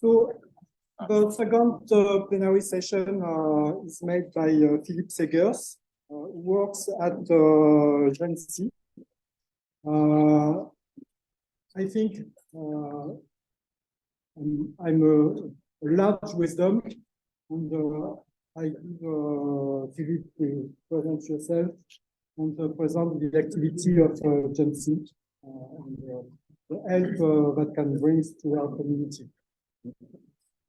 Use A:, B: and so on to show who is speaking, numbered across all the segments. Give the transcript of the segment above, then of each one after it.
A: So the second plenary session is made by Philippe Segers, who works at Genci. I think I'm a large wisdom, and I give Philippe to present yourself and present the activity of Genci and the help that can bring to our community.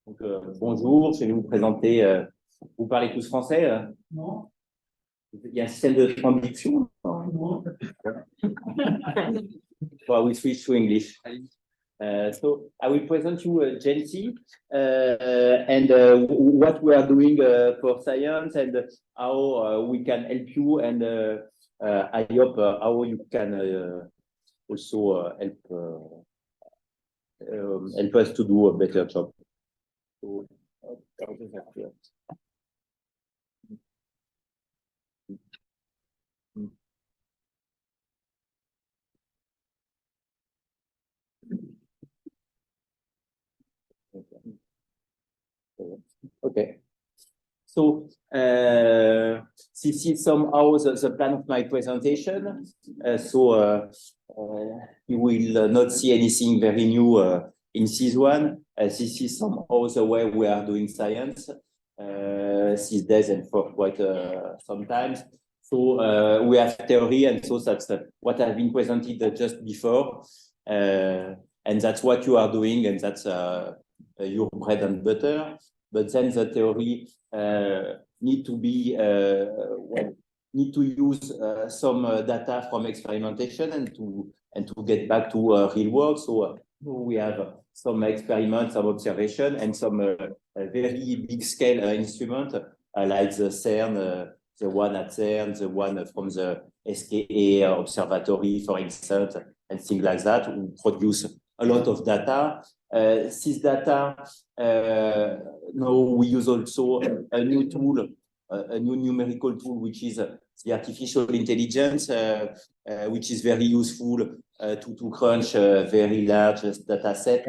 B: Donc, bonjour, je vais vous présenter. Vous parlez tous français?
A: Non.
B: Il y a un système de traduction?
A: Non.
B: Well, we switch to English. So I will present you Genci and what we are doing for science and how we can help you, and I hope how you can also help us to do a better job. So, okay. So this is somehow the plan of my presentation. You will not see anything very new in this one. This is somehow the way we are doing science these days and for quite some time. So we have theory, and so that's what has been presented just before. And that's what you are doing, and that's your bread and butter. But then the theory need to be need to use some data from experimentation and to get back to real world. So we have some experiments, some observation, and some very big scale instrument like the CERN, the one at CERN, the one from the SKA observatory, for instance, and things like that, who produce a lot of data. This data, now we use also a new tool, a new numerical tool, which is the artificial intelligence, which is very useful to crunch very large data set.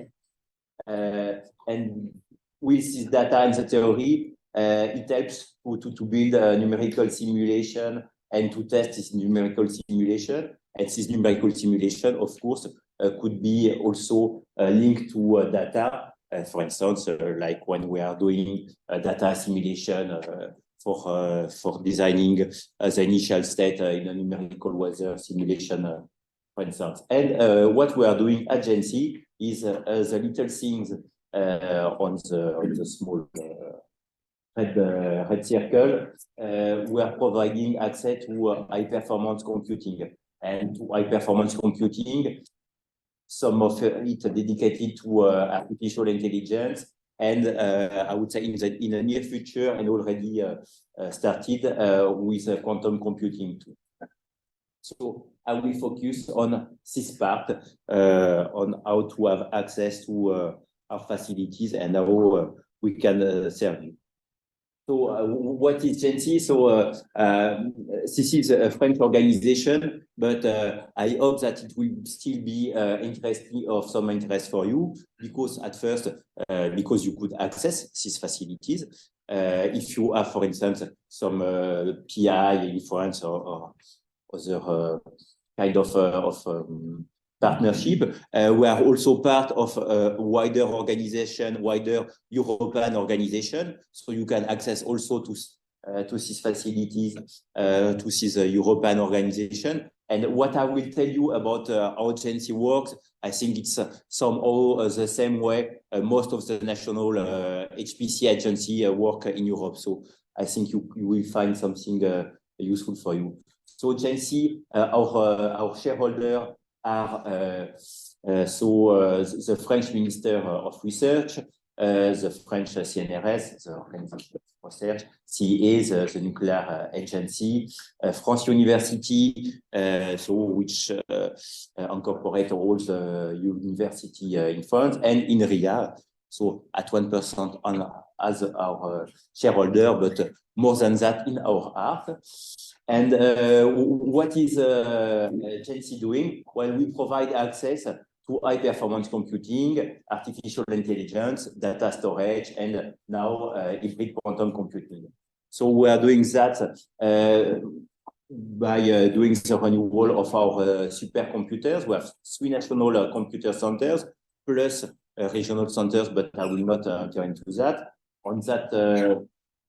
B: And with this data and the theory, it helps to build a numerical simulation and to test this numerical simulation. And this numerical simulation, of course, could be also linked to data. For instance, like when we are doing data simulation for designing the initial state in a numerical weather simulation, for instance. And what we are doing at Genci is the little things on the small red circle. We are providing access to high performance computing. And to high performance computing, some of it dedicated to artificial intelligence, and I would say in the near future, and already started with quantum computing too. So I will focus on this part, on how to have access to our facilities and how we can serve you. So what is Genci? So this is a French organization, but I hope that it will still be interesting, of some interest for you, because at first, because you could access these facilities. If you have, for instance, some PI in France or other kind of partnership. We are also part of a wider organization, wider European organization. So you can access also to these facilities, to this European organization. And what I will tell you about how Genci works, I think it's somehow the same way most of the national HPC agency work in Europe. So I think you will find something useful for you. So Genci, our shareholder are the French Minister of Research, the French CNRS, the Organization of Research, CEA, the Nuclear Agency, France University, which incorporate all the university in France, and INRIA, so at 1% as our shareholder, but more than that in our heart. And what is Genci doing? Well, we provide access to high-performance computing, artificial intelligence, data storage, and now hybrid quantum computing. So we are doing that by doing the renewal of our supercomputers. We have 3 national computer centers plus regional centers, but I will not enter into that. On that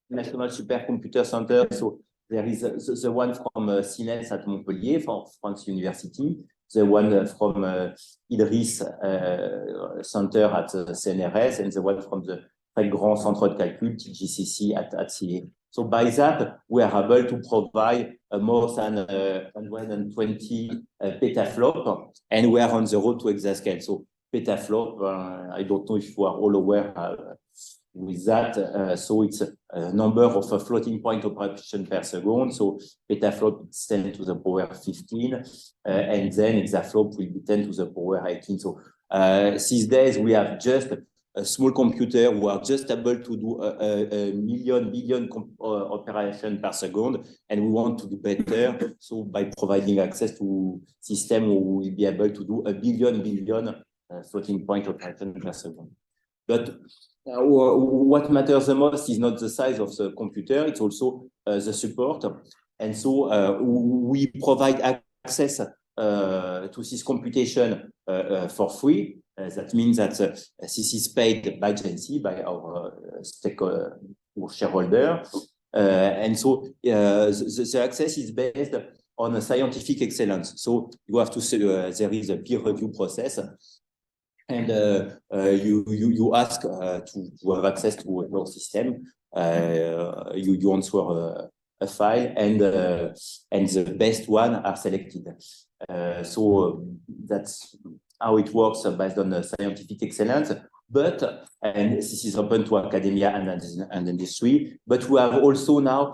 B: national supercomputer center, so there is the one from CNES at Montpellier, for France University, the one from Idris Center at CNRS, and the one from the Très Grand Centre de Calcul, TGCC at CA. So by that, we are able to provide more than 120 petaflop, and we are on the road to exascale. So petaflop, I don't know if you are all aware with that. So it's a number of floating point operation per second. So petaflop is 10 to the power 15, and then exaflop will be 10 to the power 18. So these days we have just a small computer who are just able to do a billion operation per second, and we want to do better. So by providing access to system, we will be able to do a billion floating point operation per second. But what matters the most is not the size of the computer, it's also the support. And so we provide access to this computation for free. That means that this is paid by Genci, by our shareholder. And so the access is based on a scientific excellence. So you have to say there is a peer review process, and you ask to have access to your system. You answer a file, and the best one are selected. So that's how it works based on scientific excellence. But, and this is open to academia and industry, but we have also now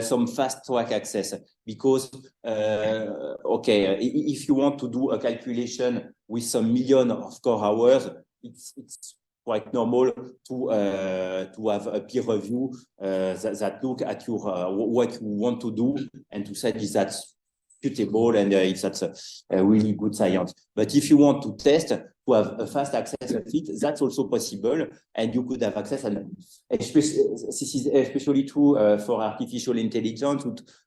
B: some fast track access, because, okay, if you want to do a calculation with some million of core hours, it's quite normal to have a peer review that look at your what you want to do and to say is that suitable and if that's a really good science. But if you want to test, to have a fast access of it, that's also possible, and you could have access. And this is especially true for artificial intelligence,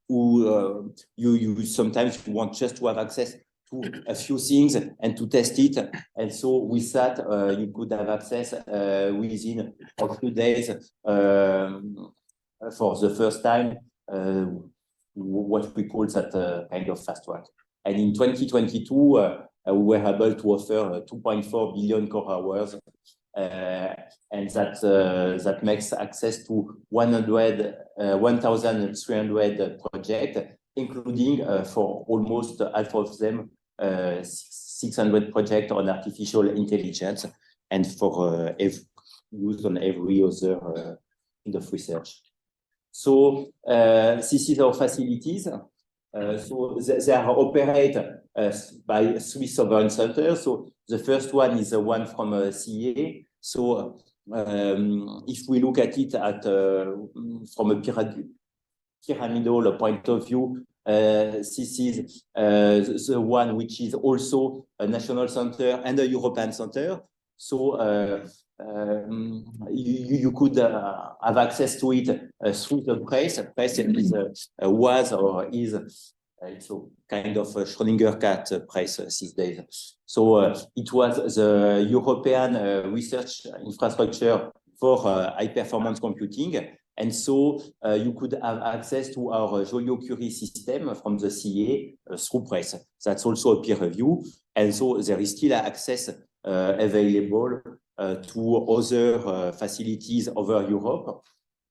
B: who you sometimes want just to have access to a few things and to test it. And so with that, you could have access within a few days for the first time, what we call that kind of fast track. And in 2022, we were able to offer 2.4 billion core hours, and that makes access to 1,300 projects, including for almost half of them 600 projects on artificial intelligence, and for used on every other field of research. So this is our facilities. So they are operated by 3 sovereign centers. So the first one is the one from CA. So if we look at it from a pyramidal point of view, this is the one which is also a national center and a European center. So you could have access to it through the press. Press is was or is so kind of a Schrödinger cat price these days. So it was the European research infrastructure for high performance computing. And so you could have access to our Joliot-Curie system from the CA through press. That's also a peer review. And so there is still access available to other facilities over Europe.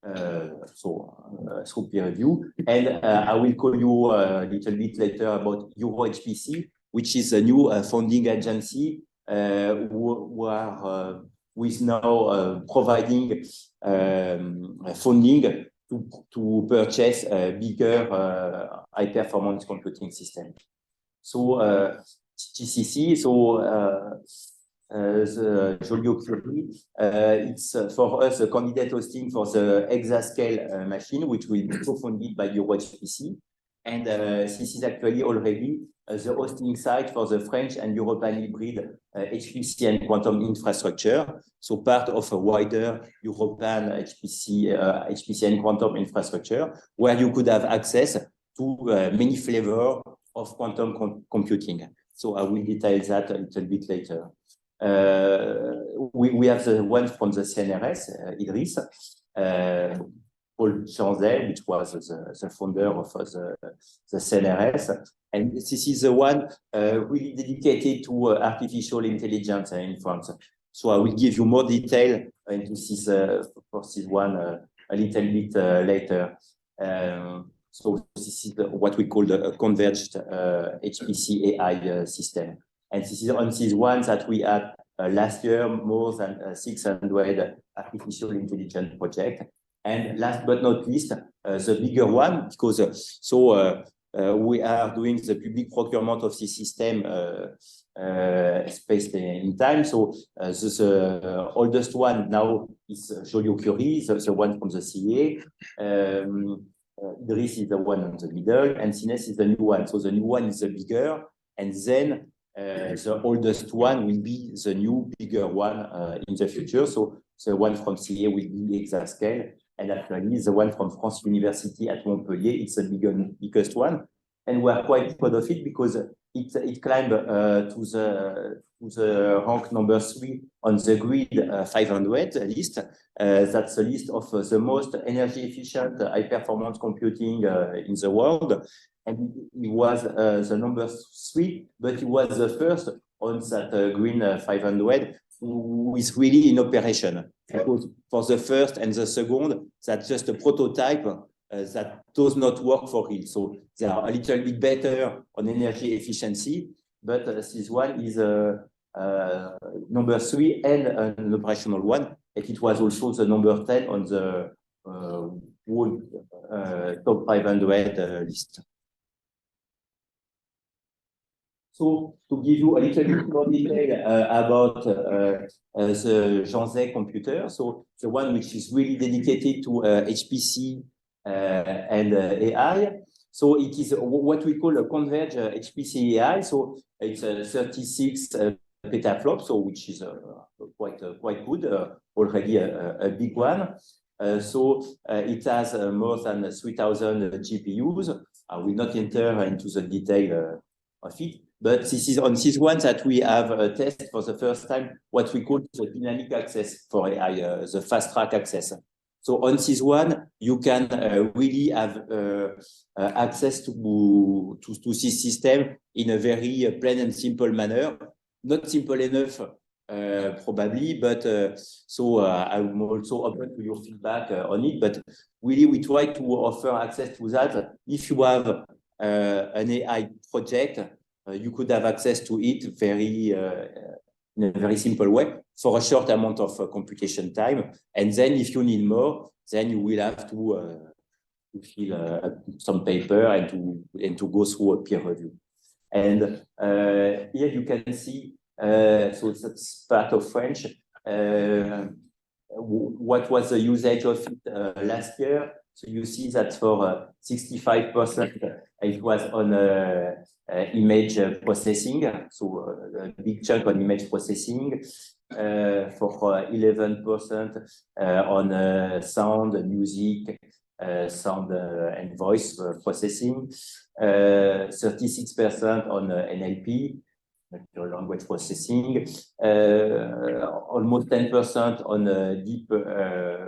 B: Through peer review. And I will call you a little bit later about EuroHPC, which is a new funding agency who is now providing funding to purchase a bigger high-performance computing system. So TCC, so the Joliot-Curie, it's for us a candidate hosting for the exascale machine, which will be co-funded by EuroHPC. And this is actually already the hosting site for the French and European hybrid HPC and quantum infrastructure. So part of a wider European HPC and quantum infrastructure, where you could have access to many flavors of quantum computing. So I will detail that a little bit later. We have the one from the CNRS, Idriss, Paul Genci, which was the founder of the CNRS. And this is the one really dedicated to artificial intelligence in France. So I will give you more detail into this, for this one a little bit later. So this is what we call the converged HPC AI system. And this is on this one that we had last year more than 600 artificial intelligence projects. And last but not least, the bigger one, because we are doing the public procurement of this system spaced in time. So the oldest one now is Joliot-Curie, the one from the CA. Idriss is the one in the middle, and Sines is the new one. So the new one is the bigger, and then the oldest one will be the new bigger one in the future. So the one from CA will be exascale, and actually the one from France University at Montpellier, it's the biggest one. And we're quite proud of it because it climbed to the rank number 3 on the grid 500 list. That's a list of the most energy efficient high performance computing in the world. And it was the number 3, but it was the first on that green 500 who is really in operation. Because for the first and the second, that's just a prototype that does not work for real. So they are a little bit better on energy efficiency, but this one is number 3 and an operational one. And it was also the number 10 on the whole top 500 list. So to give you a little bit more detail about the Genci computer, so the one which is really dedicated to HPC and AI. So it is what we call a converged HPC AI. So it's a 36 petaflops, so which is quite good, already a big one. So it has more than 3,000 GPUs. I will not enter into the detail of it. But this is on this one that we have tested for the first time what we call the dynamic access for AI, the fast track access. So on this one, you can really have access to this system in a very plain and simple manner. Not simple enough, probably, but so I'm also open to your feedback on it. But really, we try to offer access to that. If you have an AI project, you could have access to it in a very simple way for a short amount of computation time. And then if you need more, then you will have to fill some paper and to go through a peer review. And here you can see, so it's part of French, what was the usage of it last year. So you see that for 65%, it was on image processing, so a big chunk on image processing, for 11% on sound, music, sound and voice processing, 36% on NLP, natural language processing, almost 10% on deep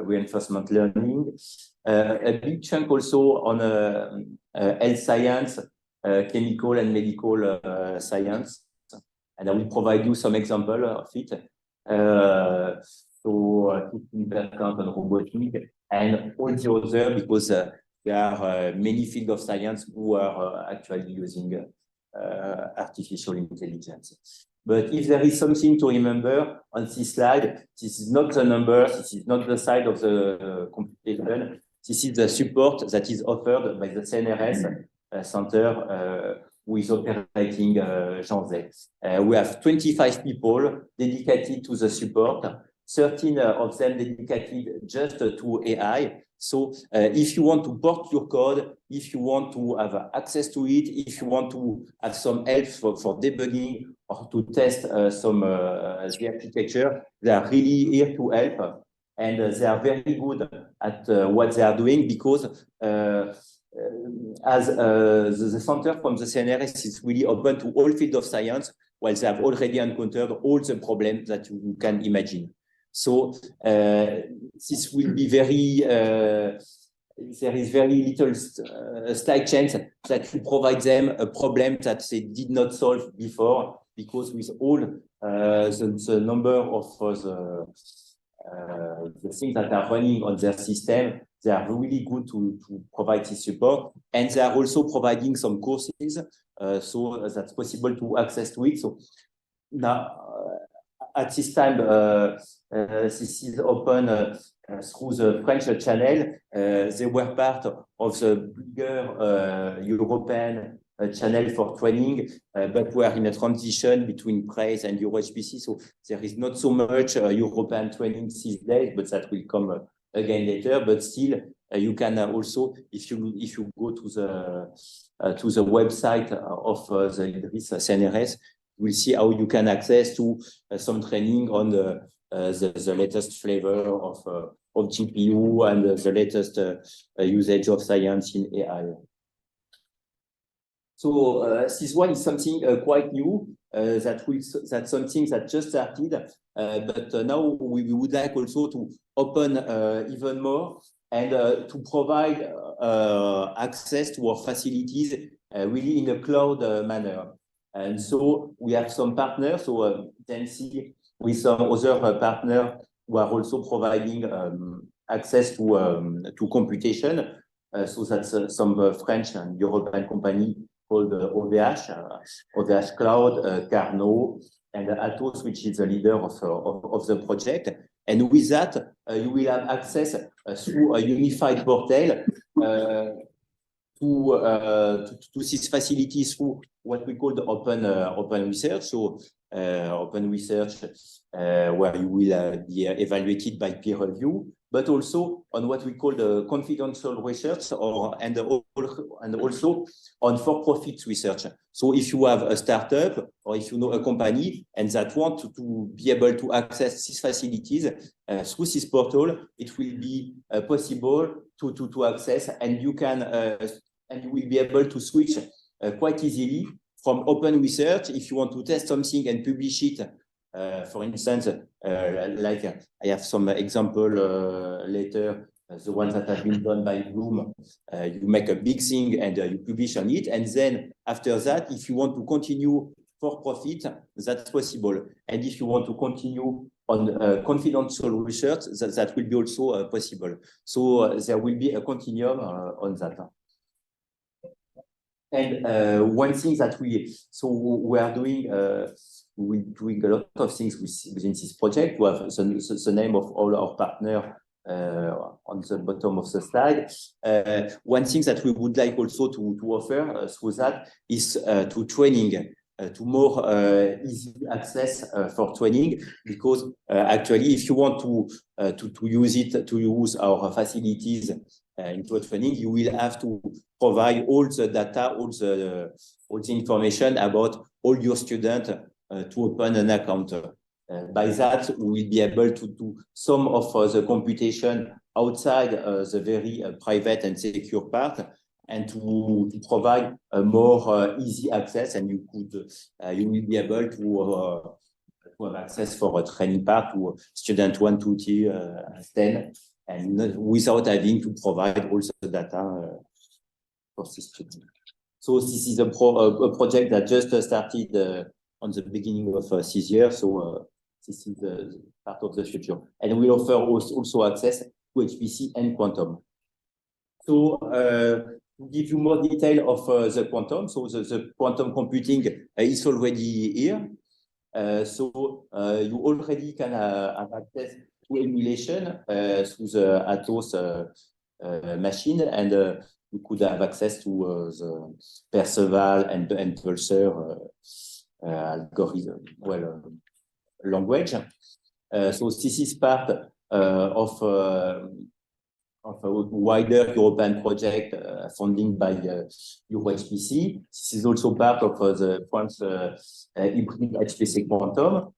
B: reinforcement learning, a big chunk also on health science, chemical and medical science. And I will provide you some example of it. So 15% on robotics and all the other, because there are many fields of science who are actually using artificial intelligence. But if there is something to remember on this slide, this is not the number, this is not the size of the computation, this is the support that is offered by the CNRS center who is operating Genci. We have 25 people dedicated to the support. 13 of them dedicated just to AI. So if you want to port your code, if you want to have access to it, if you want to have some help for debugging or to test the architecture, they are really here to help. And they are very good at what they are doing because as the center from the CNRS is really open to all fields of science, while they have already encountered all the problems that you can imagine. So this will be very, there is very little slight chance that you provide them a problem that they did not solve before, because with all the number of the things that are running on their system, they are really good to provide this support. And they are also providing some courses, so that's possible to access to it. So now, at this time, this is open through the French channel. They were part of the bigger European channel for training, but we are in a transition between PRAISE and EuroHPC, so there is not so much European training these days, but that will come again later. But still, you can also, if you go to the website of the IDRIS CNRS, we'll see how you can access to some training on the latest flavor of GPU and the latest usage of science in AI. So this one is something quite new. That's something that just started, but now we would like also to open even more and to provide access to our facilities really in a cloud manner. And so we have some partners, so Genci with some other partners who are also providing access to computation. So that's some French and European company called OVH, OVH Cloud, Carnot, and Atos, which is the leader of the project. And with that, you will have access through a unified portal to these facilities through what we call the open research. So open research where you will be evaluated by peer review, but also on what we call the confidential research, and also on for-profit research. So if you have a startup or if you know a company and that want to be able to access these facilities through this portal, it will be possible to access, and you can and you will be able to switch quite easily from open research if you want to test something and publish it. For instance, like I have some example later, the ones that have been done by Bloom. You make a big thing and you publish on it, and then after that, if you want to continue for profit, that's possible. And if you want to continue on confidential research, that will be also possible. So there will be a continuum on that. And one thing that we are doing, we're doing a lot of things within this project. We have the name of all our partners on the bottom of the slide. One thing that we would like also to offer through that is to training, to more easy access for training, because actually, if you want to use our facilities into training, you will have to provide all the data, all the information about all your students to open an account. By that, we will be able to do some of the computation outside the very private and secure part, and to provide a more easy access, and you will be able to have access for a training part to student 1, 2, 3, 10, and without having to provide all the data for this student. So this is a project that just started on the beginning of this year. So this is the part of the future. And we offer also access to HPC and quantum. So to give you more detail of the quantum, so the quantum computing is already here. So you already can have access to emulation through the Atos machine, and you could have access to the Perceval and Pulsar algorithm, language. So this is part of a wider European project funded by EuroHPC. This is also part of the France hybrid HPC quantum.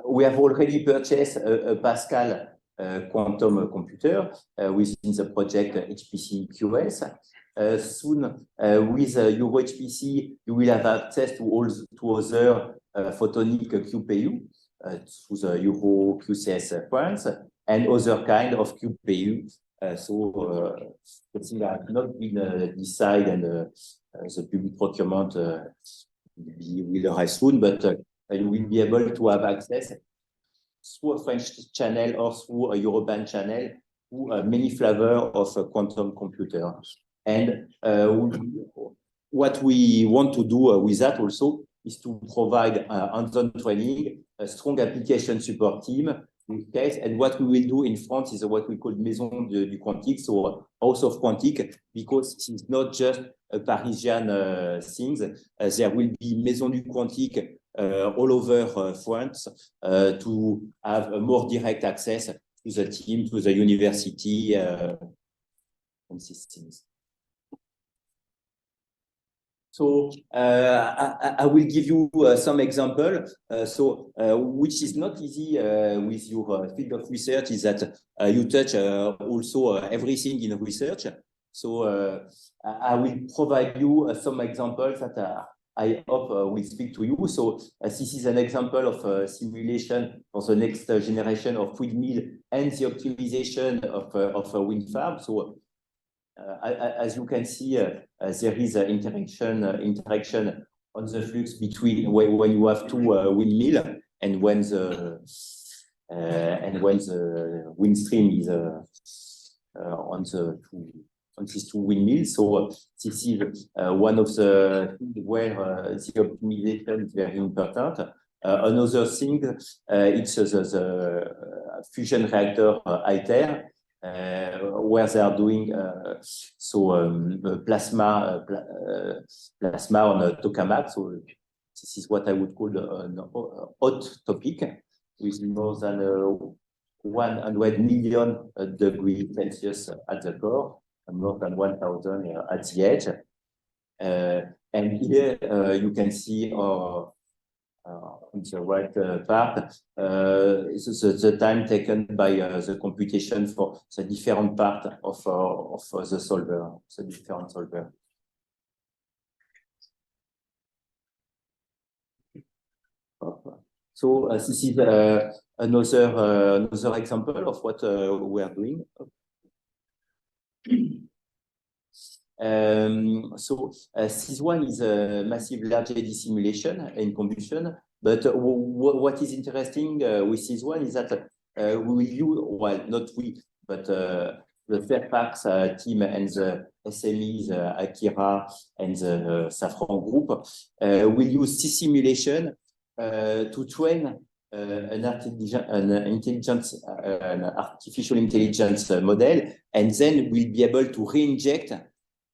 B: We have already purchased a Pascal quantum computer within the project HPC QS. Soon, with EuroHPC, you will have access to all other photonic QPU through the Euro QCS France and other kind of QPU. So the thing has not been decided, and the public procurement will arrive soon, but you will be able to have access through a French channel or through a European channel to many flavors of a quantum computer. And what we want to do with that also is to provide hands-on training, a strong application support team with case. And what we will do in France is what we call Maison du Quantique, so House of Quantique, because it's not just a Parisian thing. There will be Maison du Quantique all over France to have a more direct access to the team, to the university, and these things. So I will give you some example. Which is not easy with your field of research is that you touch also everything in research. So I will provide you some examples that I hope will speak to you. So this is an example of simulation for the next generation of windmill and the optimization of a wind farm. So as you can see, there is an interaction on the flux between when you have two windmill and when the wind stream is on these two windmills. So this is one of the where the optimization is very important. Another thing, it's the fusion reactor ITER. Where they are doing plasma on a tokamak. So this is what I would call an hot topic with more than 100 million degrees Celsius at the core and more than 1,000 at the edge. And here you can see on the right part, the time taken by the computation for the different part of the solver, the different solver. So this is another example of what we are doing. This one is a massive large eddy simulation in combustion. But what is interesting with this one is that we will use, well, not we, but the Fairfax team and the SMEs, Akira and the Safran group, will use this simulation to train an artificial intelligence model, and then we'll be able to re-inject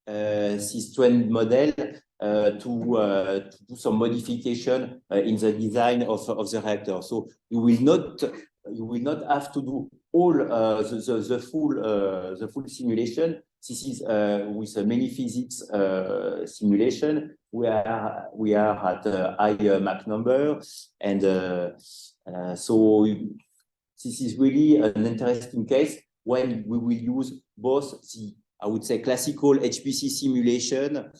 B: this trained model to do some modification in the design of the reactor. So you will not have to do all the full simulation. This is with a many physics simulation. We are at a high Mach number, and so this is really an interesting case when we will use both the, I would say, classical HPC simulation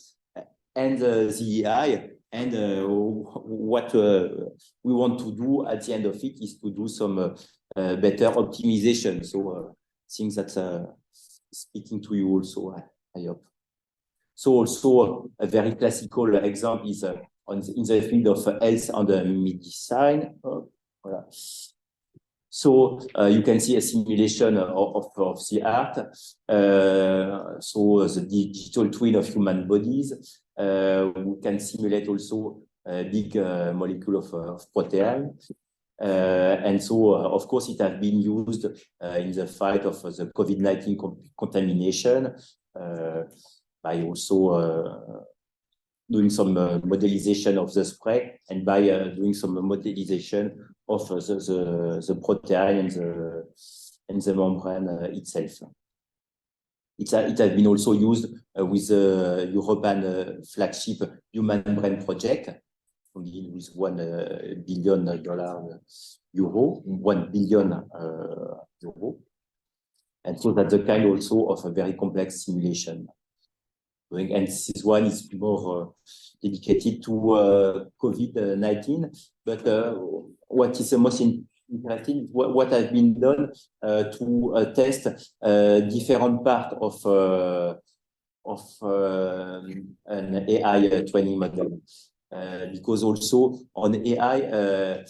B: and the AI. And what we want to do at the end of it is to do some better optimization. So things that speaking to you also, I hope. So also a very classical example is in the field of health and medicine. Voilà. So you can see a simulation of the heart. So the digital twin of human bodies. We can simulate also a big molecule of protein. And so, of course, it has been used in the fight of the COVID-19 contamination by also doing some modelization of the spray, and by doing some modelization of the protein and the membrane itself. It has been also used with the European flagship Human Brain Project, with $1 billion euro, 1 billion euro. And so that's the kind also of a very complex simulation. And this one is more dedicated to COVID-19. But what is the most interesting, what has been done to test different part of an AI training model. Because also on AI,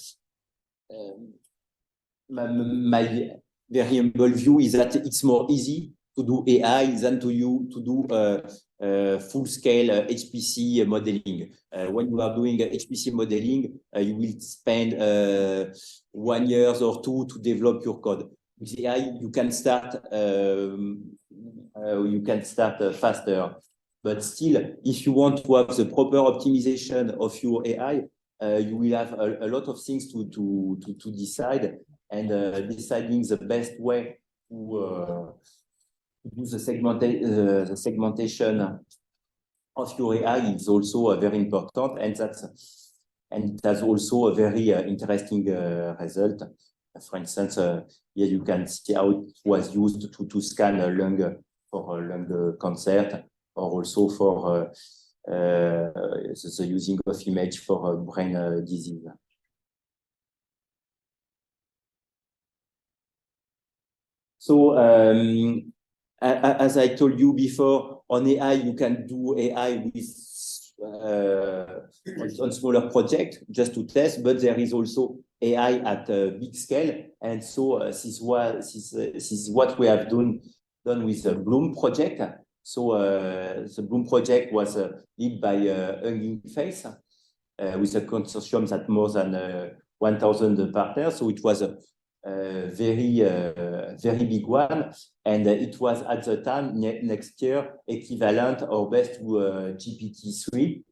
B: my very humble view is that it's more easy to do AI than to do full-scale HPC modeling. When you are doing HPC modeling, you will spend 1 year or 2 to develop your code. With AI, you can start faster. But still, if you want to have the proper optimization of your AI, you will have a lot of things to decide, and deciding the best way to do the segmentation of your AI is also very important, and it has also a very interesting result. For instance, here you can see how it was used to scan a lung for a lung cancer, or also for the using of image for brain disease. So as I told you before, on AI, you can do AI with on smaller project just to test, but there is also AI at a big scale. And so this is what we have done with the Bloom project. So the Bloom project was led by Hugging Face with a consortium that more than 1,000 partners. So it was a very big one, and it was at the time next year equivalent or best to GPT-3.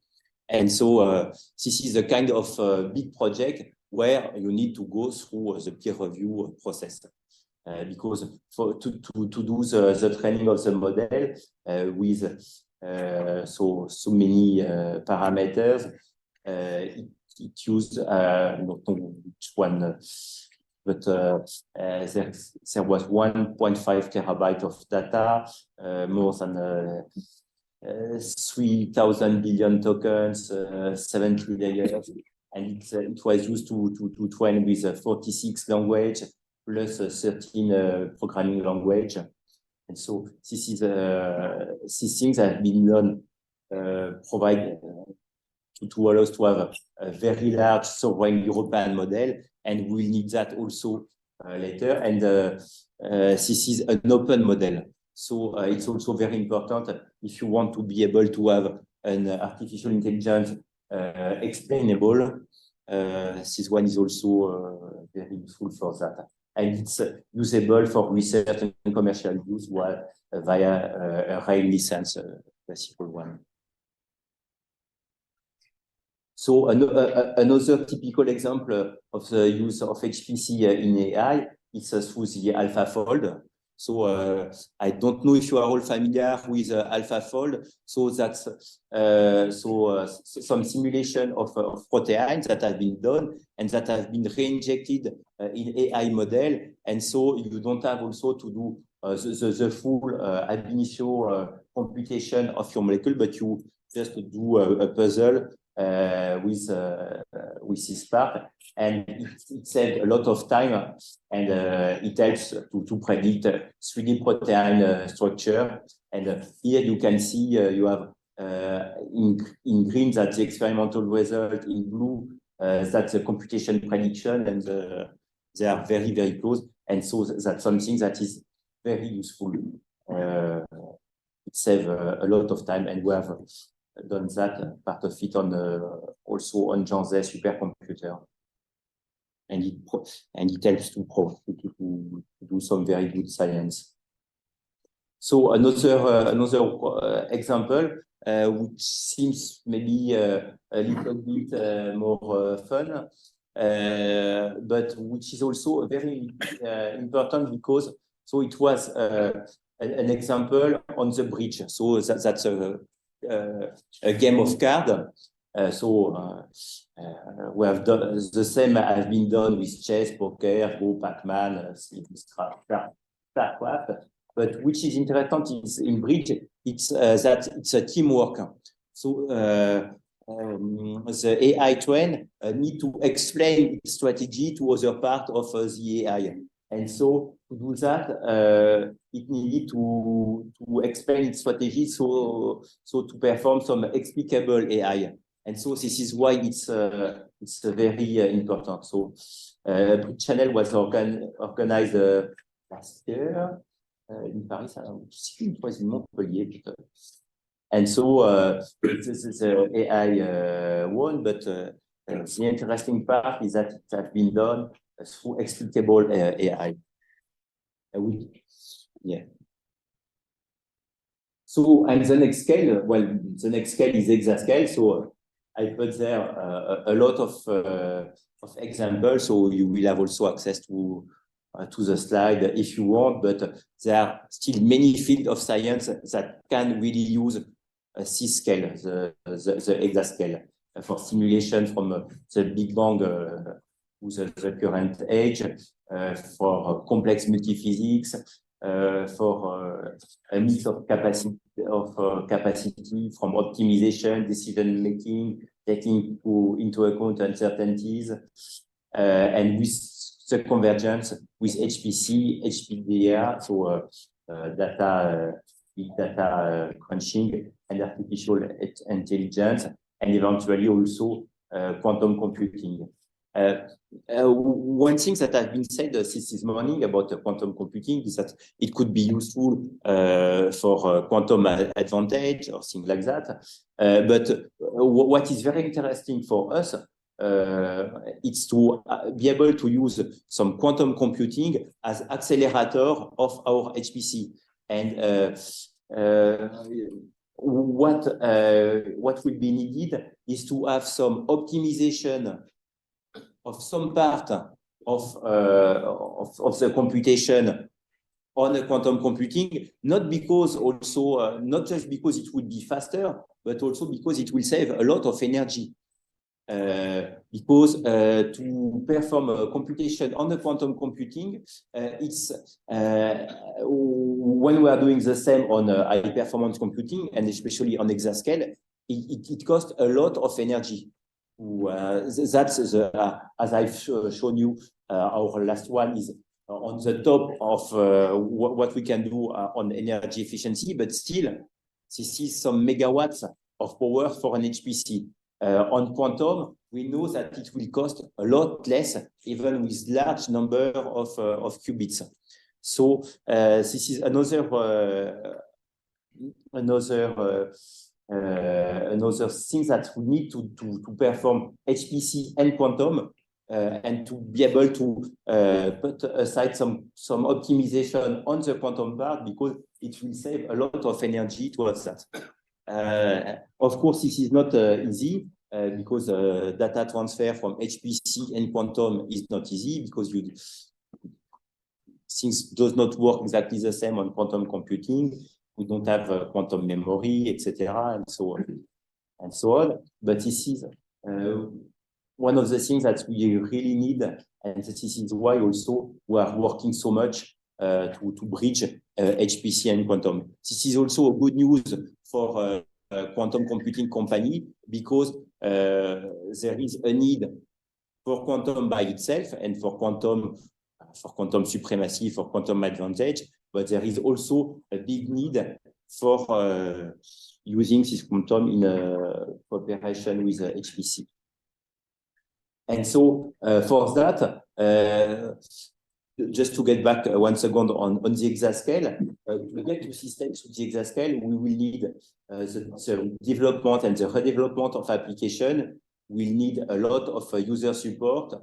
B: And so this is a kind of big project where you need to go through the peer review process. Because to do the training of the model with so many parameters, it used not which one, but there was 1.5 terabyte of data, more than 3,000 billion tokens, 70 layers, and it was used to train with 46 language plus 13 programming language. And so this is these things have been done, provide to allow us to have a very large sovereign European model, and we'll need that also later. And this is an open model. So it's also very important if you want to be able to have an artificial intelligence explainable. This one is also very useful for that. And it's usable for research and commercial use via a rail license, classical one. So another typical example of the use of HPC in AI is through the AlphaFold. So I don't know if you are all familiar with AlphaFold. So that's some simulation of proteins that have been done and that have been reinjected in AI model. And so you don't have also to do the full ab initio computation of your molecule, but you just do a puzzle with this part, and it saves a lot of time, and it helps to predict 3D protein structure. And here you can see you have in green that's the experimental result, in blue that's the computation prediction, and they are very, very close. And so that's something that is very useful. It saves a lot of time, and we have done that part of it on also on Genci supercomputer, and it helps to do some very good science. So another example, which seems maybe a little bit more fun, but which is also very important because so it was an example on the bridge. So that's a game of card. We have done the same has been done with chess, poker, Go, Pac-Man, StarCraft. But which is interesting is in bridge, it's that it's a teamwork. So the AI train need to explain its strategy to other part of the AI. And so to do that, it needed to explain its strategy so to perform some explicable AI. And so this is why it's very important. So Bridge Channel was organized last year in Paris, it was in Montpellier. And so this is AI one, but the interesting part is that it has been done through explicable AI. Yeah. So, and the next scale, well, the next scale is exascale. So I put there a lot of examples. So you will have also access to the slide if you want, but there are still many fields of science that can really use this scale, the exascale, for simulation from the Big Bang to the current age, for complex multiphysics, for a mix of capacity from optimization, decision making, taking into account uncertainties, and with the convergence with HPC, HPDR, so big data crunching and artificial intelligence, and eventually also quantum computing. One thing that has been said this morning about quantum computing is that it could be useful for quantum advantage or things like that. But what is very interesting for us it's to be able to use some quantum computing as accelerator of our HPC. And what will be needed is to have some optimization of some part of the computation on a quantum computing, not just because it would be faster, but also because it will save a lot of energy. Because to perform a computation on the quantum computing, it's when we are doing the same on high performance computing, and especially on exascale, it costs a lot of energy. That's as I've shown you, our last one is on the top of what we can do on energy efficiency, but still, this is some megawatts of power for an HPC. On quantum, we know that it will cost a lot less, even with large number of qubits. So this is another thing that we need to perform HPC and quantum, and to be able to put aside some optimization on the quantum part, because it will save a lot of energy towards that. Of course, this is not easy because data transfer from HPC and quantum is not easy, because things does not work exactly the same on quantum computing. We don't have quantum memory, etc., and so on. But this is one of the things that we really need, and this is why also we are working so much to bridge HPC and quantum. This is also a good news for quantum computing company, because there is a need for quantum by itself and for quantum supremacy, for quantum advantage, but there is also a big need for using this quantum in cooperation with HPC. And so for that, just to get back once again on the exascale, to get to systems with the exascale, we will need the development and the redevelopment of application. We'll need a lot of user support,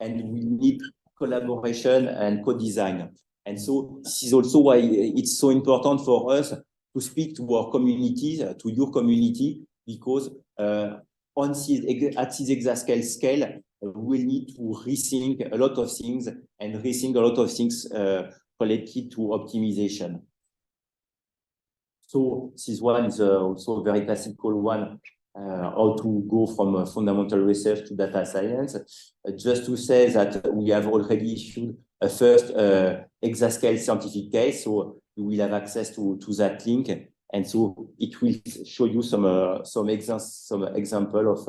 B: and we need collaboration and co-design. And so this is also why it's so important for us to speak to our community, to your community, because at this exascale scale, we need to rethink a lot of things and rethink a lot of things related to optimization. So this one is also a very classical one, how to go from fundamental research to data science. Just to say that we have already issued a first exascale scientific case, so you will have access to that link, and so it will show you some example of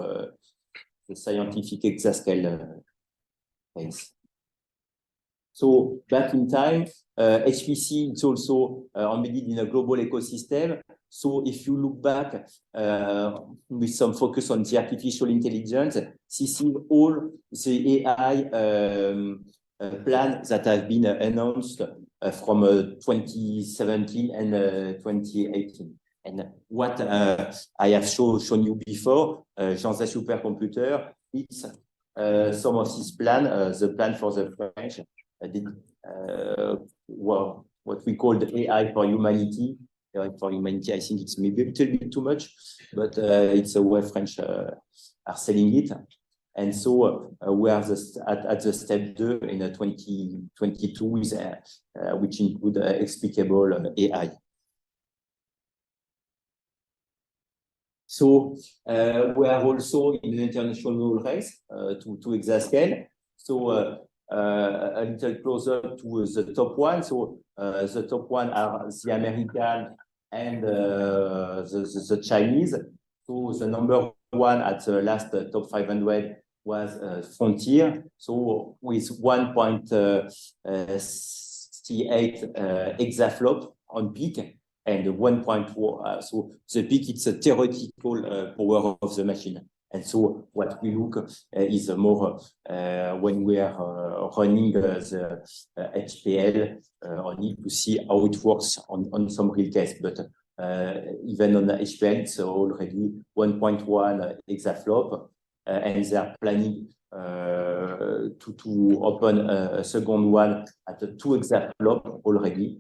B: the scientific exascale case. So back in time, HPC is also embedded in a global ecosystem. So if you look back with some focus on the artificial intelligence, this is all the AI plans that have been announced from 2017 and 2018. And what I have shown you before, Genci supercomputer, it's some of this plan, the plan for the French, well, what we call the AI for humanity. AI for humanity, I think it's maybe a little bit too much, but it's a way French are selling it. And so we are at the step 2 in 2022, which include explicable AI. So we are also in an international race to exascale. So a little closer to the top one. So the top one are the American and the Chinese. So the number one at the last top 500 was Frontier. So with 1.68 exaflop on peak. And 1.1, so the peak, it's a theoretical power of the machine. And so what we look is more when we are running the HPL, only to see how it works on some real case. But even on the HPL, it's already 1.1 exaflop, and they are planning to open a second one at a 2 exaflop already.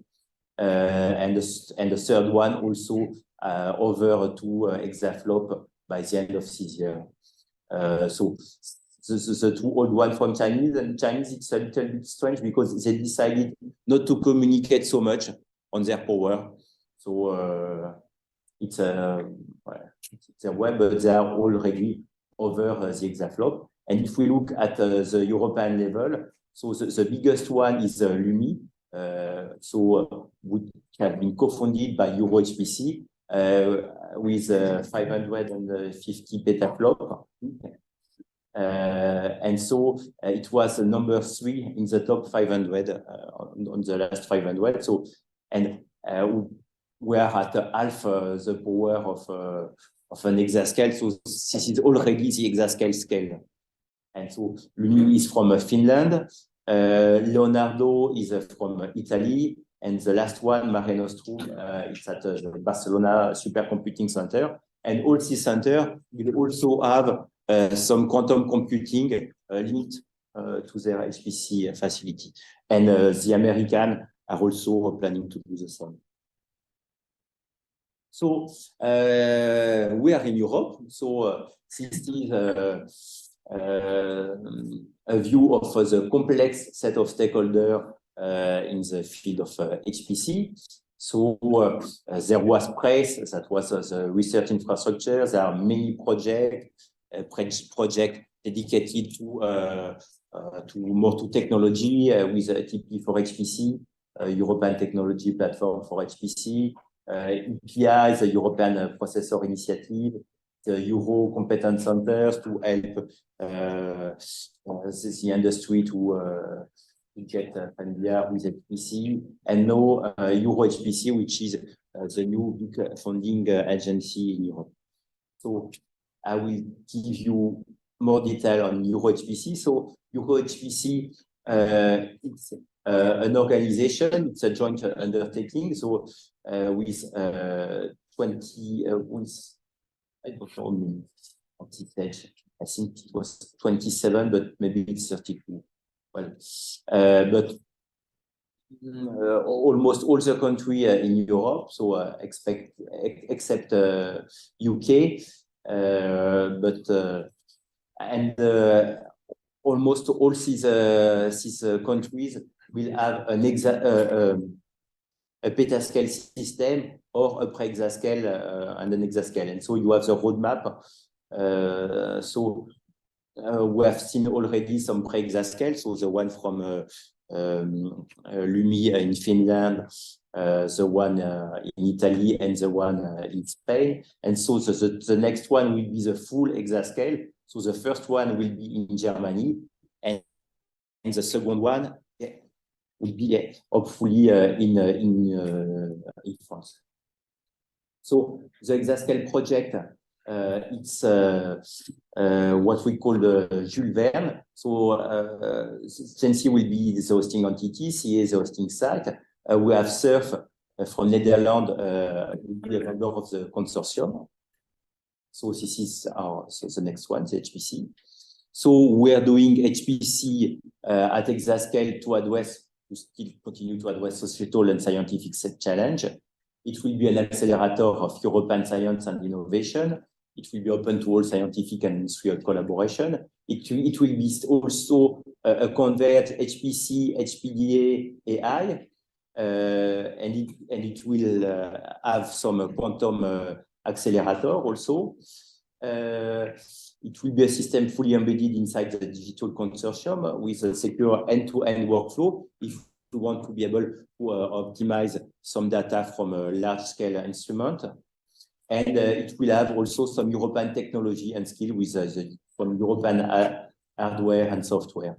B: And the third one also over 2 exaflop by the end of this year. So the 2 old ones from Chinese, and Chinese, it's a little bit strange because they decided not to communicate so much on their power. So it's a way, but they are already over the exaflop. And if we look at the European level, so the biggest one is Lumi. So which have been co-funded by EuroHPC with 550 petaflop. And so it was number 3 in the top 500 on the last 500. So, and we are at half the power of an exascale. So this is already the exascale scale. And so Lumi is from Finland. Leonardo is from Italy, and the last one, Mare Nostrum, is at the Barcelona Supercomputing Center. And all these centers will also have some quantum computing limit to their HPC facility. And the Americans are also planning to do the same. So we are in Europe. So this is a view of the complex set of stakeholders in the field of HPC. So there was press, that was the research infrastructure. There are many projects dedicated to more to technology with TP for HPC, European Technology Platform for HPC, EPI, the European Processor Initiative, the Euro Competence Centers to help the industry to get familiar with HPC, and now EuroHPC, which is the new big funding agency in Europe. So I will give you more detail on EuroHPC. So EuroHPC, it's an organization, it's a joint undertaking. So with 20, I don't know at this stage, I think it was 27, but maybe it's 32. Well, but almost all the country in Europe, so except UK, but and almost all these countries will have a petascale system or a pre-exascale and an exascale. And so you have the roadmap. We have seen already some pre-exascale, so the one from Lumi in Finland, the one in Italy, and the one in Spain. And so the next one will be the full exascale. So the first one will be in Germany, and the second one will be hopefully in France. So the exascale project, it's what we call the Jules Verne. So Genci will be the hosting entity, CA is the hosting site. We have Surf from Netherlands, the member of the consortium. So this is the next one, the HPC. So we are doing HPC at exascale to still continue to address societal and scientific challenge. It will be an accelerator of European science and innovation. It will be open to all scientific and industrial collaboration. It will be also a converged HPC, HPDA, AI, and it will have some quantum accelerator also. It will be a system fully embedded inside the digital consortium with a secure end-to-end workflow if you want to be able to optimize some data from a large-scale instrument. And it will have also some European technology and skill with from European hardware and software.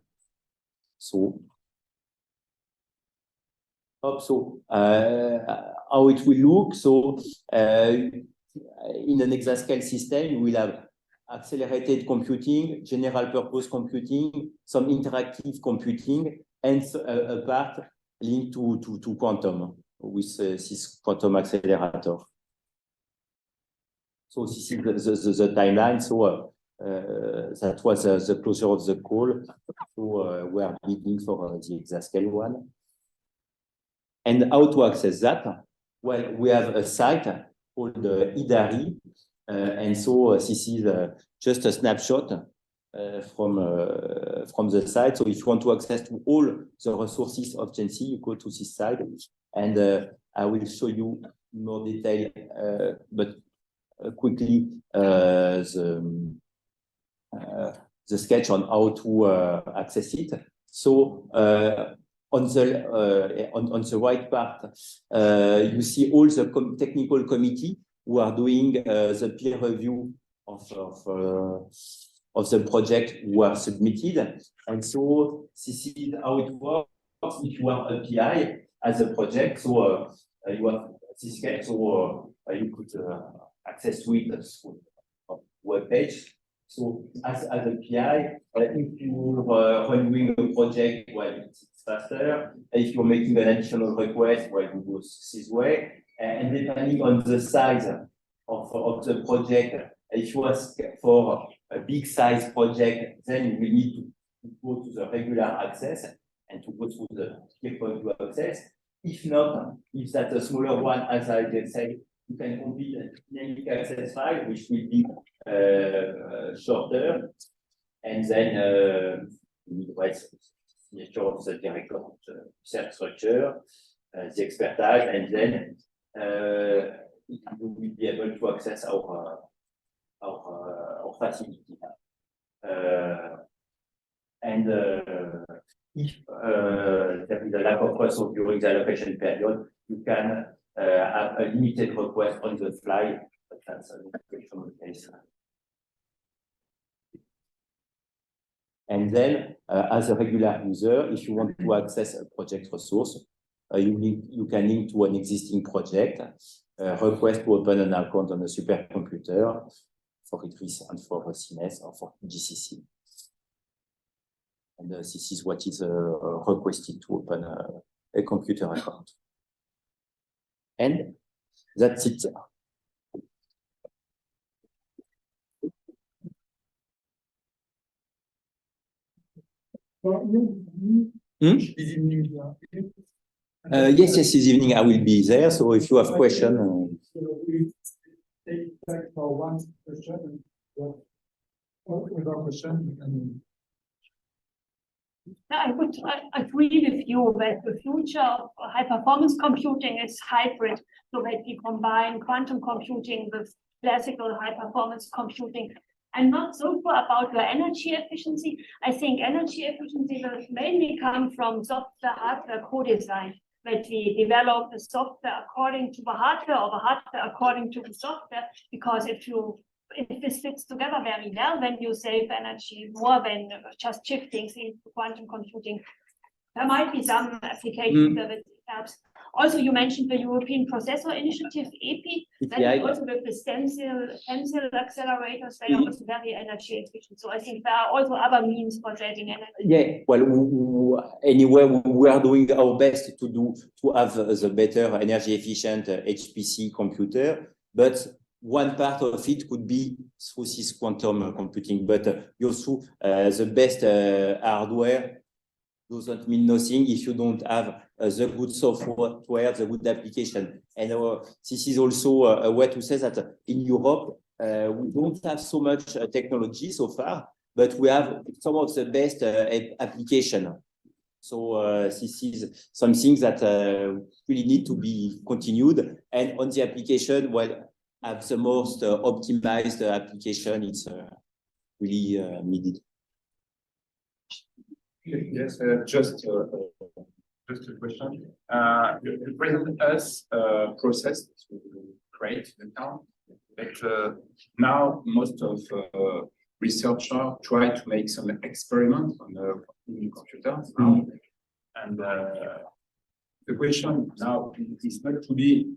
B: So, how it will look. So, in an exascale system, we will have accelerated computing, general purpose computing, some interactive computing, and a part linked to quantum with this quantum accelerator. So this is the timeline. So that was the closure of the call. So we are waiting for the exascale one. And how to access that? Well, we have a site called IDARI. And so this is just a snapshot from the site. So if you want to access to all the resources of Genci, you go to this site. And I will show you more detail, but quickly the sketch on how to access it. So on the right part, you see all the technical committee who are doing the peer review of the project who are submitted. And so this is how it works if you are a PI as a project. So you have this sketch, so you could access to it through a web page. So as a PI, if you are running a project, well, it's faster. If you're making an additional request, well, you go this way. And depending on the size of the project, if you ask for a big size project, then you will need to go to the regular access and to go through the peer review access. If not, if that's a smaller one, as I just said, you can complete a dynamic access file, which will be shorter, and then you need to write signature of the director of the research structure, the expertise, and then you will be able to access our facility. If there is a lack of resource during the allocation period, you can have a limited request on the fly. But that's an exceptional case. And then, as a regular user, if you want to access a project resource, you can link to an existing project, request to open an account on a supercomputer for ITRIS and for CNES or for GCC. And this is what is requested to open a computer account. And that's it. Yes, this evening I will be there. So if you have questions.
A: Take time for one question. Without question,
C: I would agree with you that the future of high-performance computing is hybrid, so that we combine quantum computing with classical high-performance computing. I'm not so sure about the energy efficiency. I think energy efficiency will mainly come from software-hardware co-design, that we develop the software according to the hardware or the hardware according to the software, because if this fits together very well, then you save energy more than just shifting things into quantum computing. There might be some applications that it helps. Also, you mentioned the European Processor Initiative, EPI, and also with the stencil accelerators, they are also very energy efficient. So I think there are also other means for saving energy.
B: Yeah, well, anyway, we are doing our best to have the better energy efficient HPC computer, but one part of it could be through this quantum computing, but also the best hardware doesn't mean nothing if you don't have the good software, the good application. And this is also a way to say that in Europe, we don't have so much technology so far, but we have some of the best application. So this is something that really need to be continued. And on the application, well, have the most optimized application, it's really needed.
D: Yes, just a question. You present us a process to create the account, but now most of researchers try to make some experiments on the computers now, and the question now is not to be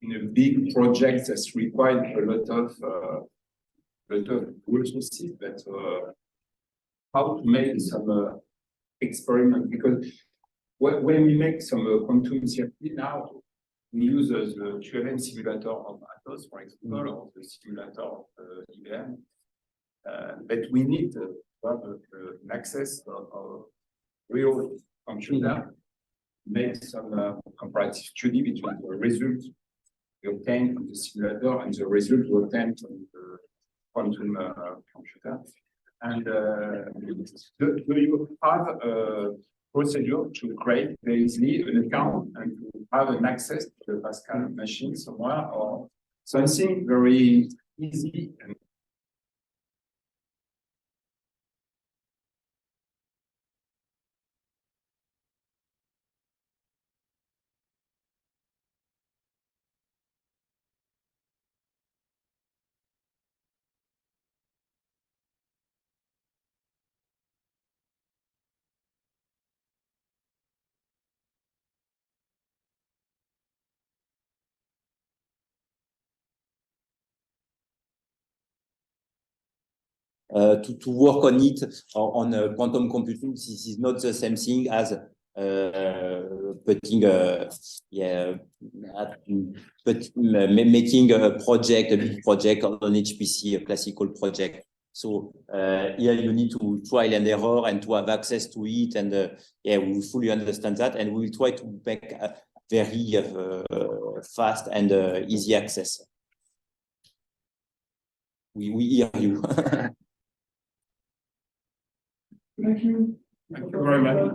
D: in a big project that requires a lot of resources, but how to make some experiment, because when we make some quantum circuit now, we use the QLM simulator of Atos, for example, or the simulator of IBM, but we need to have an access of real computer, make some comparative study between the results we obtain from the simulator and the results we obtain from the quantum computer. And do you have a procedure to create basically an account and to have an access to the Pascal machine somewhere, or something very easy and
B: to work on it on quantum computing, this is not the same thing as making a project, a big project on HPC, a classical project. So here you need to trial and error and to have access to it, and we fully understand that, and we will try to make a very fast and easy access. We hear you.
A: Thank you.
D: Thank you very much.